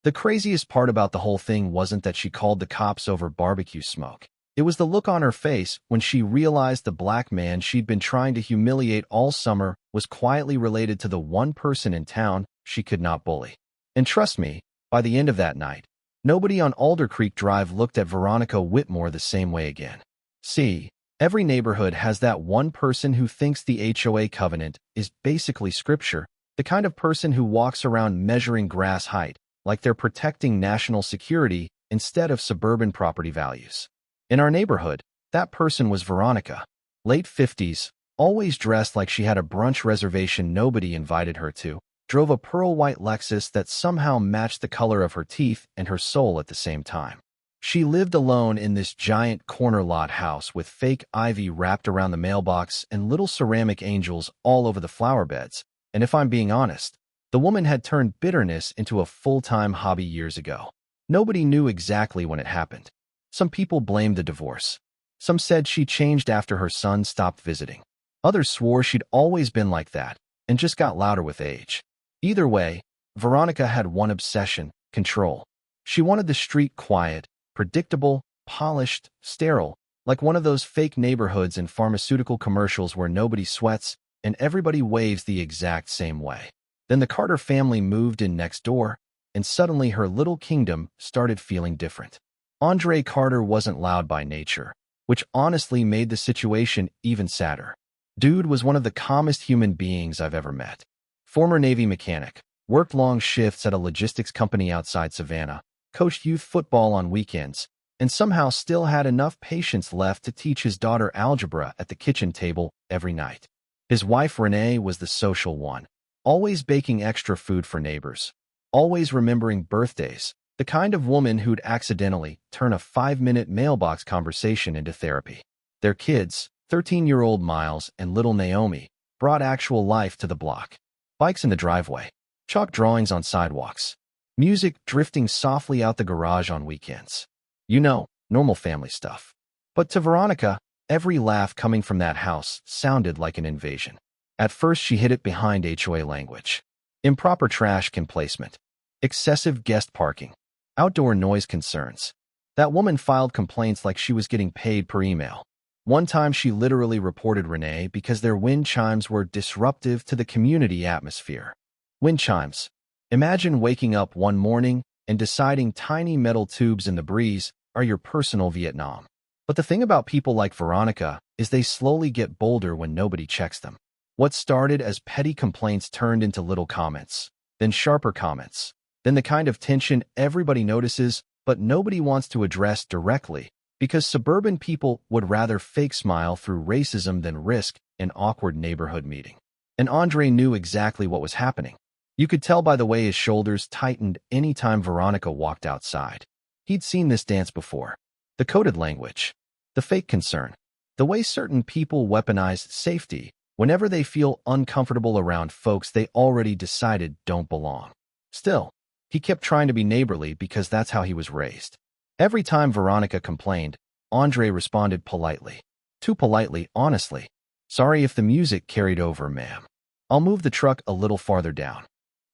The craziest part about the whole thing wasn't that she called the cops over barbecue smoke. It was the look on her face when she realized the black man she'd been trying to humiliate all summer was quietly related to the one person in town she could not bully. And trust me, by the end of that night, nobody on Alder Creek Drive looked at Veronica Whitmore the same way again. See, every neighborhood has that one person who thinks the HOA covenant is basically scripture, the kind of person who walks around measuring grass height, like they're protecting national security instead of suburban property values. In our neighborhood, that person was Veronica, late 50s, always dressed like she had a brunch reservation nobody invited her to, drove a pearl-white Lexus that somehow matched the color of her teeth and her soul at the same time. She lived alone in this giant corner lot house with fake ivy wrapped around the mailbox and little ceramic angels all over the flower beds, and if I'm being honest, the woman had turned bitterness into a full-time hobby years ago. Nobody knew exactly when it happened. Some people blamed the divorce. Some said she changed after her son stopped visiting. Others swore she'd always been like that and just got louder with age. Either way, Veronica had one obsession: control. She wanted the street quiet, predictable, polished, sterile, like one of those fake neighborhoods in pharmaceutical commercials where nobody sweats and everybody waves the exact same way. Then the Carter family moved in next door, and suddenly her little kingdom started feeling different. Andre Carter wasn't loud by nature, which honestly made the situation even sadder. Dude was one of the calmest human beings I've ever met. Former Navy mechanic, worked long shifts at a logistics company outside Savannah, coached youth football on weekends, and somehow still had enough patience left to teach his daughter algebra at the kitchen table every night. His wife Renee was the social one, always baking extra food for neighbors, always remembering birthdays, the kind of woman who'd accidentally turn a 5-minute mailbox conversation into therapy. Their kids, 13-year-old Miles and little Naomi, brought actual life to the block. Bikes in the driveway, chalk drawings on sidewalks, music drifting softly out the garage on weekends. You know, normal family stuff. But to Veronica, every laugh coming from that house sounded like an invasion. At first she hid it behind HOA language. Improper trash can placement, excessive guest parking, outdoor noise concerns. That woman filed complaints like she was getting paid per email. One time she literally reported Renee because their wind chimes were disruptive to the community atmosphere. Wind chimes. Imagine waking up one morning and deciding tiny metal tubes in the breeze are your personal Vietnam. But the thing about people like Veronica is they slowly get bolder when nobody checks them. What started as petty complaints turned into little comments, then sharper comments, then the kind of tension everybody notices but nobody wants to address directly because suburban people would rather fake smile through racism than risk an awkward neighborhood meeting. And Andre knew exactly what was happening. You could tell by the way his shoulders tightened anytime Veronica walked outside. He'd seen this dance before. The coded language, the fake concern, the way certain people weaponize safety whenever they feel uncomfortable around folks they already decided don't belong. Still, he kept trying to be neighborly because that's how he was raised. Every time Veronica complained, Andre responded politely. Too politely, honestly. Sorry if the music carried over, ma'am. I'll move the truck a little farther down.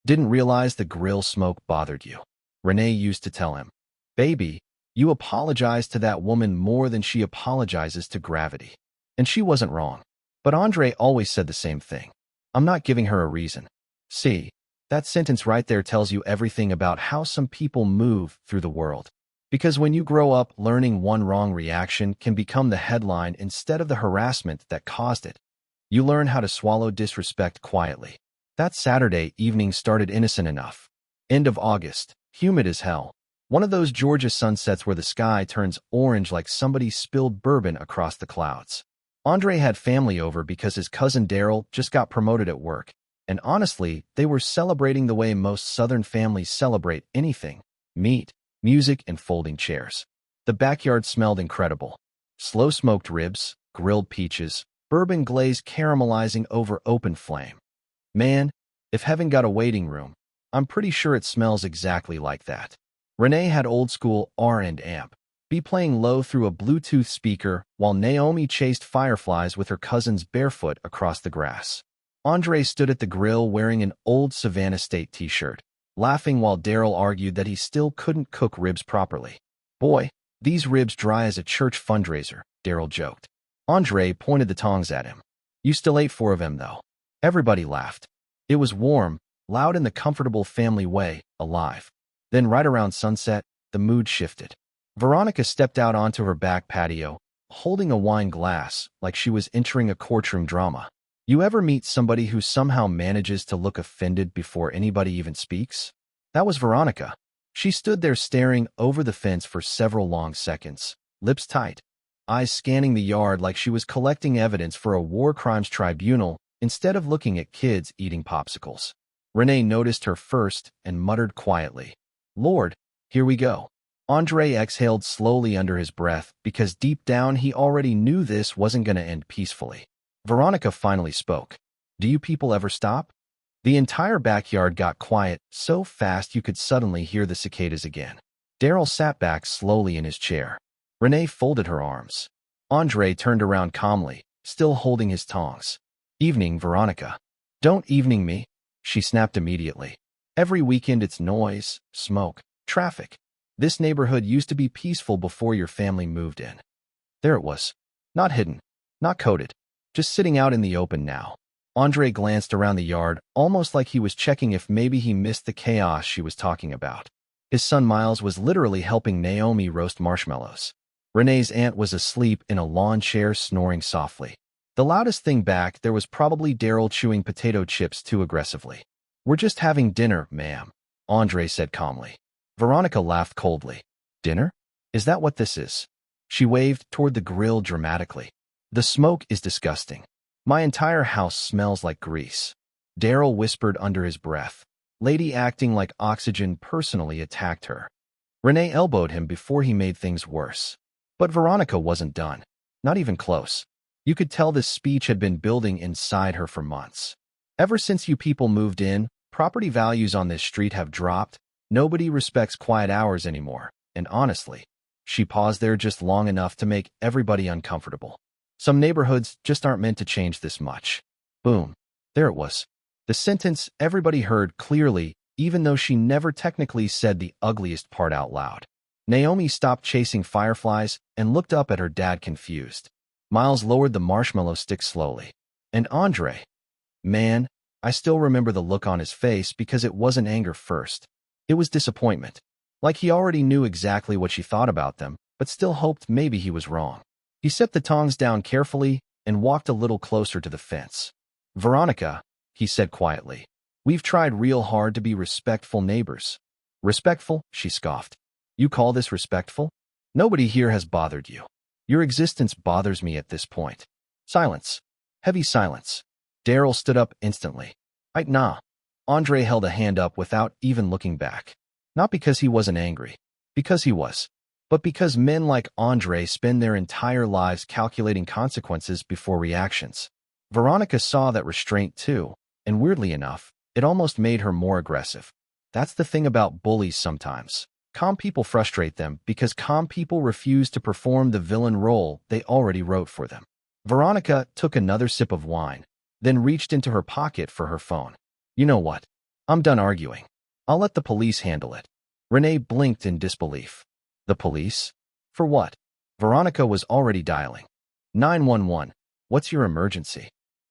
Didn't realize the grill smoke bothered you. Renee used to tell him, baby, you apologize to that woman more than she apologizes to gravity. And she wasn't wrong. But Andre always said the same thing. I'm not giving her a reason. See, that sentence right there tells you everything about how some people move through the world. Because when you grow up learning one wrong reaction can become the headline instead of the harassment that caused it. You learn how to swallow disrespect quietly. That Saturday evening started innocent enough. End of August, humid as hell. One of those Georgia sunsets where the sky turns orange like somebody spilled bourbon across the clouds. Andre had family over because his cousin Daryl just got promoted at work, and honestly, they were celebrating the way most Southern families celebrate anything: meat, music, and folding chairs. The backyard smelled incredible. Slow-smoked ribs, grilled peaches, bourbon glaze caramelizing over open flame. Man, if heaven got a waiting room, I'm pretty sure it smells exactly like that. Renee had old-school R&amp. Be playing low through a Bluetooth speaker while Naomi chased fireflies with her cousins barefoot across the grass. Andre stood at the grill wearing an old Savannah State t-shirt, laughing while Daryl argued that he still couldn't cook ribs properly. Boy, these ribs dry as a church fundraiser, Daryl joked. Andre pointed the tongs at him. You still ate 4 of them, though. Everybody laughed. It was warm, loud in the comfortable family way, alive. Then right around sunset, the mood shifted. Veronica stepped out onto her back patio, holding a wine glass like she was entering a courtroom drama. You ever meet somebody who somehow manages to look offended before anybody even speaks? That was Veronica. She stood there staring over the fence for several long seconds, lips tight, eyes scanning the yard like she was collecting evidence for a war crimes tribunal instead of looking at kids eating popsicles. Renee noticed her first and muttered quietly, Lord, here we go. Andre exhaled slowly under his breath because deep down he already knew this wasn't going to end peacefully. Veronica finally spoke. Do you people ever stop? The entire backyard got quiet so fast you could suddenly hear the cicadas again. Daryl sat back slowly in his chair. Renee folded her arms. Andre turned around calmly, still holding his tongs. Evening, Veronica. Don't evening me, she snapped immediately. Every weekend it's noise, smoke, traffic. This neighborhood used to be peaceful before your family moved in. There it was. Not hidden, not coded, just sitting out in the open now. Andre glanced around the yard, almost like he was checking if maybe he missed the chaos she was talking about. His son Miles was literally helping Naomi roast marshmallows. Renee's aunt was asleep in a lawn chair snoring softly. The loudest thing back there was probably Daryl chewing potato chips too aggressively. We're just having dinner, ma'am, Andre said calmly. Veronica laughed coldly. Dinner? Is that what this is? She waved toward the grill dramatically. The smoke is disgusting. My entire house smells like grease. Daryl whispered under his breath. Lady acting like oxygen personally attacked her. Renee elbowed him before he made things worse. But Veronica wasn't done. Not even close. You could tell this speech had been building inside her for months. Ever since you people moved in, property values on this street have dropped. Nobody respects quiet hours anymore, and honestly, she paused there just long enough to make everybody uncomfortable. Some neighborhoods just aren't meant to change this much. Boom. There it was. The sentence everybody heard clearly, even though she never technically said the ugliest part out loud. Naomi stopped chasing fireflies and looked up at her dad confused. Miles lowered the marshmallow stick slowly. And Andre? Man, I still remember the look on his face because it wasn't anger first. It was disappointment. Like he already knew exactly what she thought about them, but still hoped maybe he was wrong. He set the tongs down carefully and walked a little closer to the fence. Veronica, he said quietly, we've tried real hard to be respectful neighbors. Respectful? She scoffed. You call this respectful? Nobody here has bothered you. Your existence bothers me at this point. Silence. Heavy silence. Daryl stood up instantly. Nah. Andre held a hand up without even looking back. Not because he wasn't angry. Because he was. But because men like Andre spend their entire lives calculating consequences before reactions. Veronica saw that restraint too, and weirdly enough, it almost made her more aggressive. That's the thing about bullies sometimes. Calm people frustrate them because calm people refuse to perform the villain role they already wrote for them. Veronica took another sip of wine, then reached into her pocket for her phone. You know what? I'm done arguing. I'll let the police handle it. Renee blinked in disbelief. The police? For what? Veronica was already dialing. 911. What's your emergency?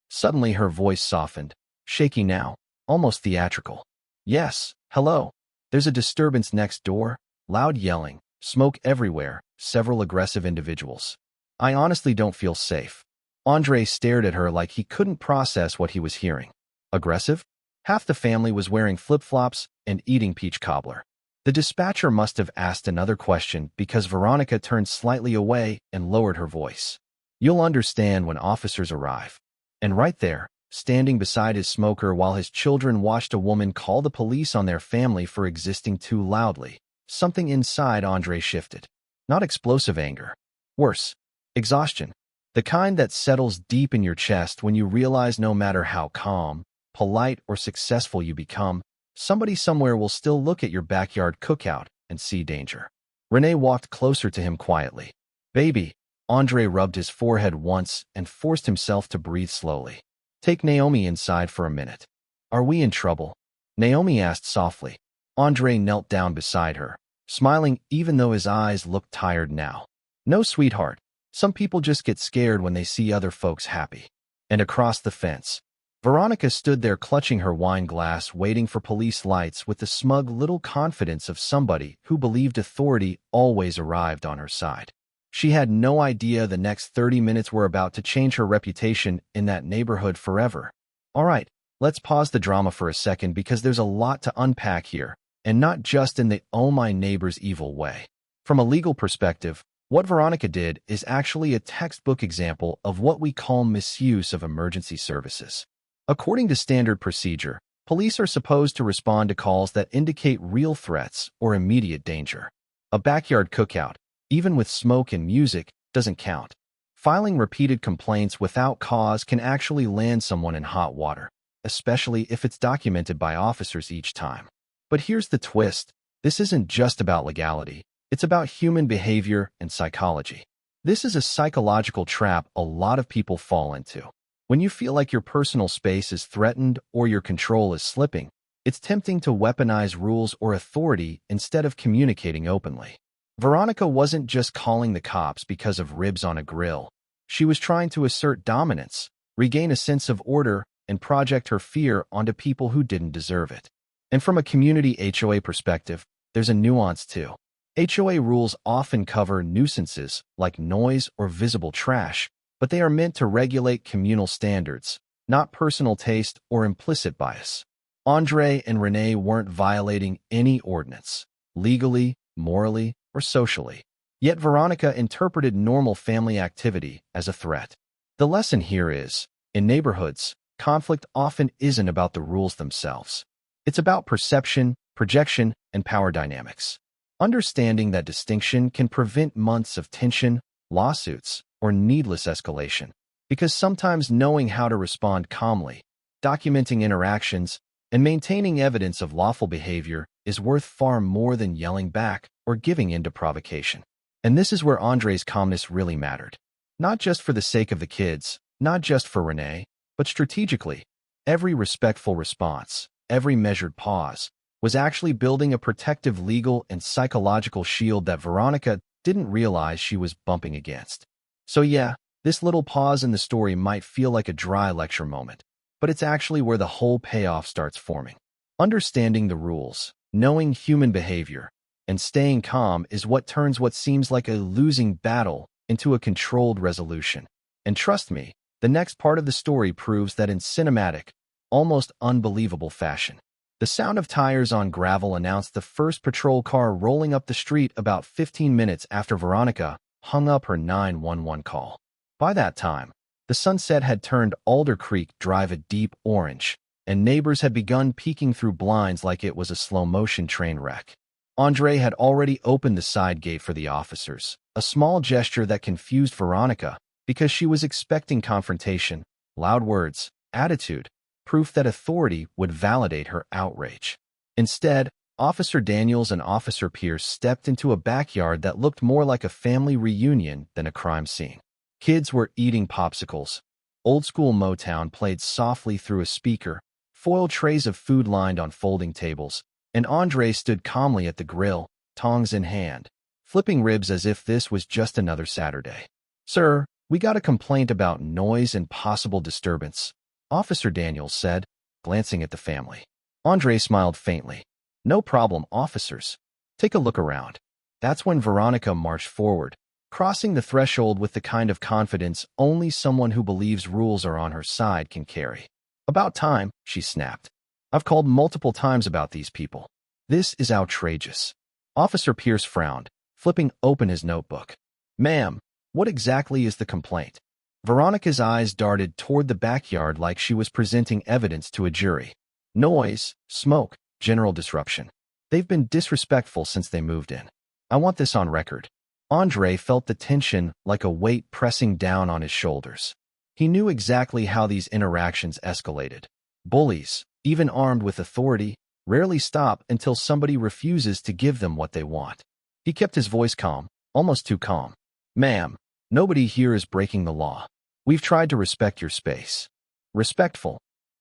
Suddenly her voice softened, shaky now, almost theatrical. Yes, hello. There's a disturbance next door, loud yelling, smoke everywhere, several aggressive individuals. I honestly don't feel safe. Andre stared at her like he couldn't process what he was hearing. Aggressive? Half the family was wearing flip-flops and eating peach cobbler. The dispatcher must have asked another question because Veronica turned slightly away and lowered her voice. You'll understand when officers arrive. And right there, standing beside his smoker while his children watched a woman call the police on their family for existing too loudly, something inside Andre shifted. Not explosive anger. Worse, exhaustion. The kind that settles deep in your chest when you realize no matter how calm, polite, or successful you become, somebody somewhere will still look at your backyard cookout and see danger. Renee walked closer to him quietly. Baby, Andre rubbed his forehead once and forced himself to breathe slowly. Take Naomi inside for a minute. Are we in trouble? Naomi asked softly. Andre knelt down beside her, smiling even though his eyes looked tired now. No, sweetheart. Some people just get scared when they see other folks happy. And across the fence, Veronica stood there clutching her wine glass, waiting for police lights with the smug little confidence of somebody who believed authority always arrived on her side. She had no idea the next 30 minutes were about to change her reputation in that neighborhood forever. All right, let's pause the drama for a second because there's a lot to unpack here, and not just in the "oh my neighbor's evil" way. From a legal perspective, what Veronica did is actually a textbook example of what we call misuse of emergency services. According to standard procedure, police are supposed to respond to calls that indicate real threats or immediate danger. A backyard cookout, even with smoke and music, doesn't count. Filing repeated complaints without cause can actually land someone in hot water, especially if it's documented by officers each time. But here's the twist. This isn't just about legality. It's about human behavior and psychology. This is a psychological trap a lot of people fall into. When you feel like your personal space is threatened or your control is slipping, it's tempting to weaponize rules or authority instead of communicating openly. Veronica wasn't just calling the cops because of ribs on a grill. She was trying to assert dominance, regain a sense of order, and project her fear onto people who didn't deserve it. And from a community HOA perspective, there's a nuance too. HOA rules often cover nuisances like noise or visible trash, but they are meant to regulate communal standards, not personal taste or implicit bias. Andre and Renee weren't violating any ordinance, legally, morally, or socially. Yet Veronica interpreted normal family activity as a threat. The lesson here is, in neighborhoods, conflict often isn't about the rules themselves. It's about perception, projection, and power dynamics. Understanding that distinction can prevent months of tension, lawsuits, or needless escalation. Because sometimes knowing how to respond calmly, documenting interactions, and maintaining evidence of lawful behavior is worth far more than yelling back or giving in to provocation. And this is where Andre's calmness really mattered. Not just for the sake of the kids, not just for Renee, but strategically. Every respectful response, every measured pause, was actually building a protective legal and psychological shield that Veronica didn't realize she was bumping against. So yeah, this little pause in the story might feel like a dry lecture moment, but it's actually where the whole payoff starts forming. Understanding the rules, knowing human behavior, and staying calm is what turns what seems like a losing battle into a controlled resolution. And trust me, the next part of the story proves that in cinematic, almost unbelievable fashion. The sound of tires on gravel announced the first patrol car rolling up the street about 15 minutes after Veronica hung up her 911 call. By that time, the sunset had turned Alder Creek Drive a deep orange, and neighbors had begun peeking through blinds like it was a slow-motion train wreck. Andre had already opened the side gate for the officers, a small gesture that confused Veronica because she was expecting confrontation, loud words, attitude, proof that authority would validate her outrage. Instead, Officer Daniels and Officer Pierce stepped into a backyard that looked more like a family reunion than a crime scene. Kids were eating popsicles. Old-school Motown played softly through a speaker, foil trays of food lined on folding tables, and Andre stood calmly at the grill, tongs in hand, flipping ribs as if this was just another Saturday. "Sir, we got a complaint about noise and possible disturbance," Officer Daniels said, glancing at the family. Andre smiled faintly. "No problem, officers. Take a look around." That's when Veronica marched forward, crossing the threshold with the kind of confidence only someone who believes rules are on her side can carry. "About time," she snapped. "I've called multiple times about these people. This is outrageous." Officer Pierce frowned, flipping open his notebook. "Ma'am, what exactly is the complaint?" Veronica's eyes darted toward the backyard like she was presenting evidence to a jury. "Noise, smoke, general disruption. They've been disrespectful since they moved in. I want this on record." Andre felt the tension like a weight pressing down on his shoulders. He knew exactly how these interactions escalated. Bullies, even armed with authority, rarely stop until somebody refuses to give them what they want. He kept his voice calm, almost too calm. "Ma'am, nobody here is breaking the law. We've tried to respect your space." "Respectful?"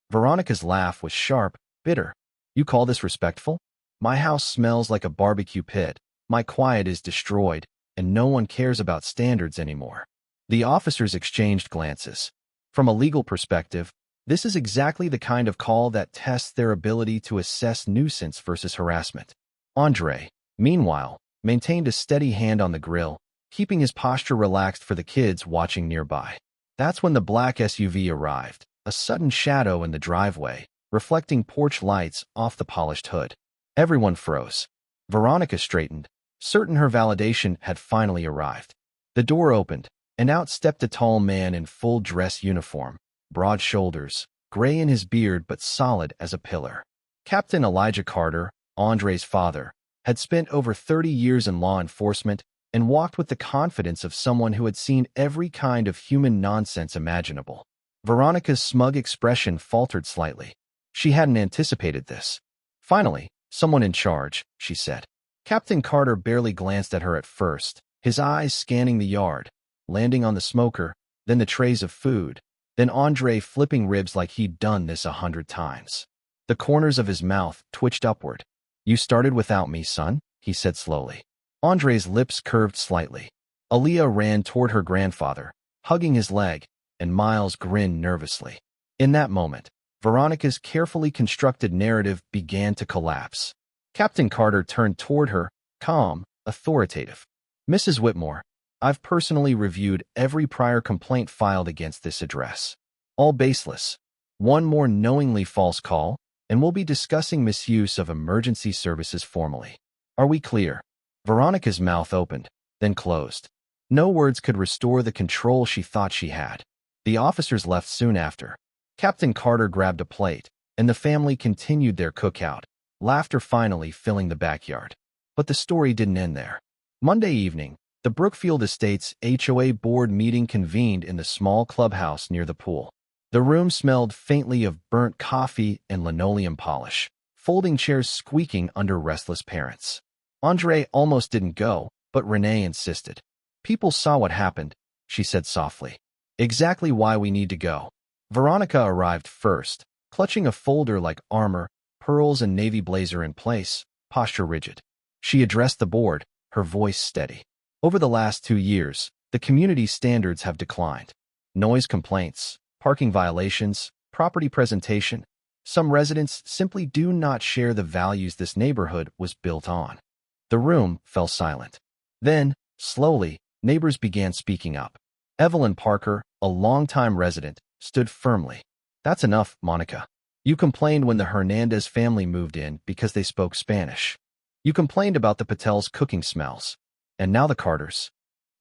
Veronica's laugh was sharp, bitter. "You call this respectful? My house smells like a barbecue pit, my quiet is destroyed, and no one cares about standards anymore. The officers exchanged glances. From a legal perspective, this is exactly the kind of call that tests their ability to assess nuisance versus harassment. Andre, meanwhile, maintained a steady hand on the grill, keeping his posture relaxed for the kids watching nearby. That's when the black SUV arrived, a sudden shadow in the driveway, reflecting porch lights off the polished hood. Everyone froze. Veronica straightened, certain her validation had finally arrived. The door opened, and out stepped a tall man in full dress uniform, broad shoulders, gray in his beard but solid as a pillar. Captain Elijah Carter, Andre's father, had spent over 30 years in law enforcement and walked with the confidence of someone who had seen every kind of human nonsense imaginable. Veronica's smug expression faltered slightly. She hadn't anticipated this. Finally, someone in charge, she said. Captain Carter barely glanced at her at first, his eyes scanning the yard, landing on the smoker, then the trays of food, then Andre flipping ribs like he'd done this 100 times. The corners of his mouth twitched upward. "You started without me, son," he said slowly. Andre's lips curved slightly. Aaliyah ran toward her grandfather, hugging his leg, and Miles grinned nervously. In that moment, Veronica's carefully constructed narrative began to collapse. Captain Carter turned toward her, calm, authoritative. "Mrs. Whitmore, I've personally reviewed every prior complaint filed against this address. All baseless. One more knowingly false call, and we'll be discussing misuse of emergency services formally. Are we clear?" Veronica's mouth opened, then closed. No words could restore the control she thought she had. The officers left soon after. Captain Carter grabbed a plate, and the family continued their cookout, laughter finally filling the backyard. But the story didn't end there. Monday evening, the Brookfield Estates HOA board meeting convened in the small clubhouse near the pool. The room smelled faintly of burnt coffee and linoleum polish, folding chairs squeaking under restless parents. Andre almost didn't go, but Renee insisted. "People saw what happened," she said softly. "Exactly why we need to go." Veronica arrived first, clutching a folder like armor, pearls and navy blazer in place, posture rigid. She addressed the board, her voice steady. Over the last 2 years, the community standards have declined. Noise complaints, parking violations, property presentation. Some residents simply do not share the values this neighborhood was built on. The room fell silent. Then, slowly, neighbors began speaking up. Evelyn Parker, a longtime resident, stood firmly. "That's enough, Monica. You complained when the Hernandez family moved in because they spoke Spanish. You complained about the Patels' cooking smells. And now the Carters."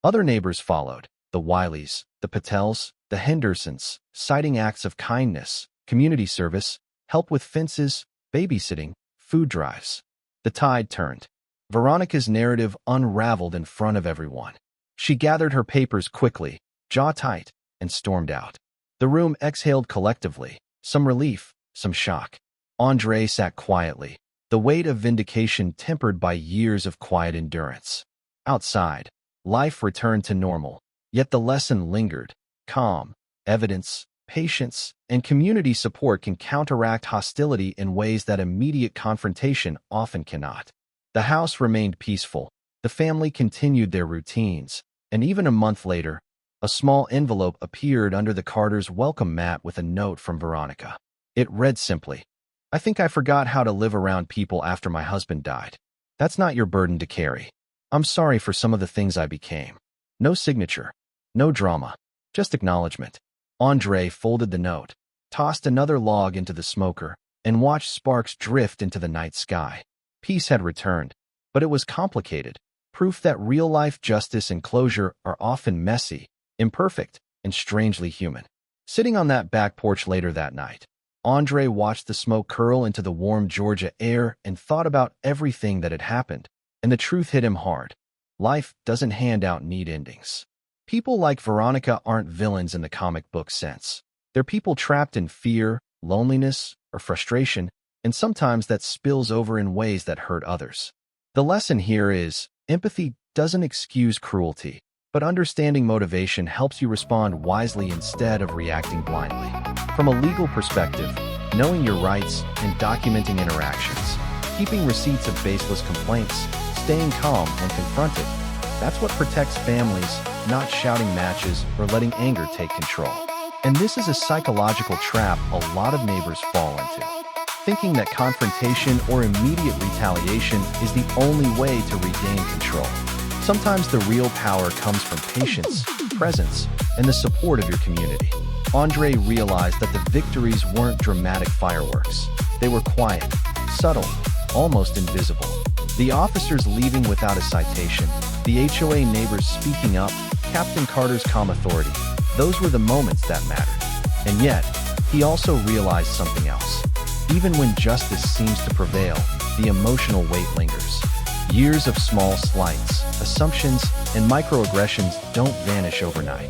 Other neighbors followed, the Wileys, the Patels, the Hendersons, citing acts of kindness, community service, help with fences, babysitting, food drives. The tide turned. Veronica's narrative unraveled in front of everyone. She gathered her papers quickly, jaw tight, and stormed out. The room exhaled collectively, some relief, some shock. Andre sat quietly, the weight of vindication tempered by years of quiet endurance. Outside, life returned to normal, yet the lesson lingered. Calm, evidence, patience, and community support can counteract hostility in ways that immediate confrontation often cannot. The house remained peaceful, the family continued their routines, and even a month later, a small envelope appeared under the Carters' welcome mat with a note from Veronica. It read simply, "I think I forgot how to live around people after my husband died. That's not your burden to carry. I'm sorry for some of the things I became." No signature, no drama, just acknowledgement. Andre folded the note, tossed another log into the smoker, and watched sparks drift into the night sky. Peace had returned, but it was complicated, proof that real-life justice and closure are often messy, imperfect, and strangely human. Sitting on that back porch later that night, Andre watched the smoke curl into the warm Georgia air and thought about everything that had happened, and the truth hit him hard. Life doesn't hand out neat endings. People like Veronica aren't villains in the comic book sense. They're people trapped in fear, loneliness, or frustration, and sometimes that spills over in ways that hurt others. The lesson here is, empathy doesn't excuse cruelty, but understanding motivation helps you respond wisely instead of reacting blindly. From a legal perspective, knowing your rights and documenting interactions keeping receipts of baseless complaints, staying calm when confronted. That's what protects families, not shouting matches or letting anger take control. And this is a psychological trap a lot of neighbors fall into, thinking that confrontation or immediate retaliation is the only way to regain control. Sometimes the real power comes from patience, presence, and the support of your community. Andre realized that the victories weren't dramatic fireworks. They were quiet, subtle, almost invisible. The officers leaving without a citation, the HOA neighbors speaking up, Captain Carter's calm authority. Those were the moments that mattered. And yet, he also realized something else. Even when justice seems to prevail, the emotional weight lingers. Years of small slights, assumptions, and microaggressions don't vanish overnight.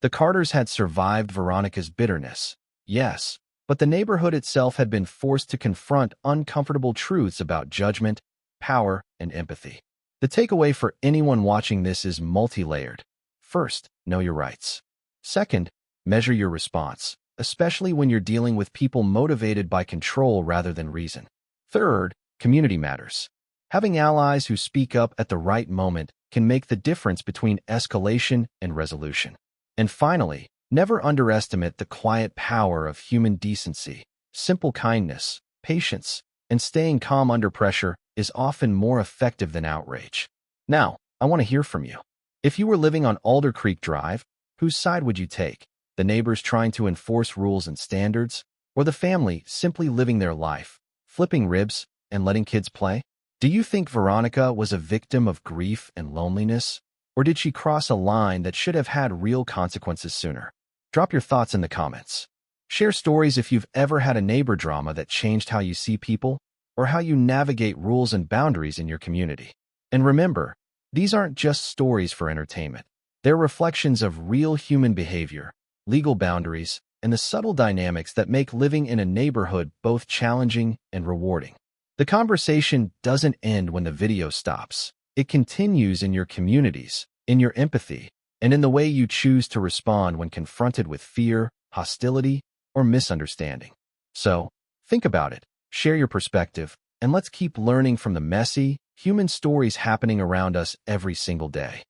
The Carters had survived Veronica's bitterness, yes, but the neighborhood itself had been forced to confront uncomfortable truths about judgment, power, and empathy. The takeaway for anyone watching this is multi-layered. First, know your rights. Second, measure your response, especially when you're dealing with people motivated by control rather than reason. Third, community matters. Having allies who speak up at the right moment can make the difference between escalation and resolution. And finally, never underestimate the quiet power of human decency. Simple kindness, patience, and staying calm under pressure is often more effective than outrage. Now, I want to hear from you. If you were living on Alder Creek Drive, whose side would you take? The neighbors trying to enforce rules and standards, or the family simply living their life, flipping ribs and letting kids play? Do you think Veronica was a victim of grief and loneliness, or did she cross a line that should have had real consequences sooner? Drop your thoughts in the comments. Share stories if you've ever had a neighbor drama that changed how you see people, or how you navigate rules and boundaries in your community. And remember, these aren't just stories for entertainment. They're reflections of real human behavior, legal boundaries, and the subtle dynamics that make living in a neighborhood both challenging and rewarding. The conversation doesn't end when the video stops. It continues in your communities, in your empathy, and in the way you choose to respond when confronted with fear, hostility, or misunderstanding. So, think about it, share your perspective, and let's keep learning from the messy, human stories happening around us every single day.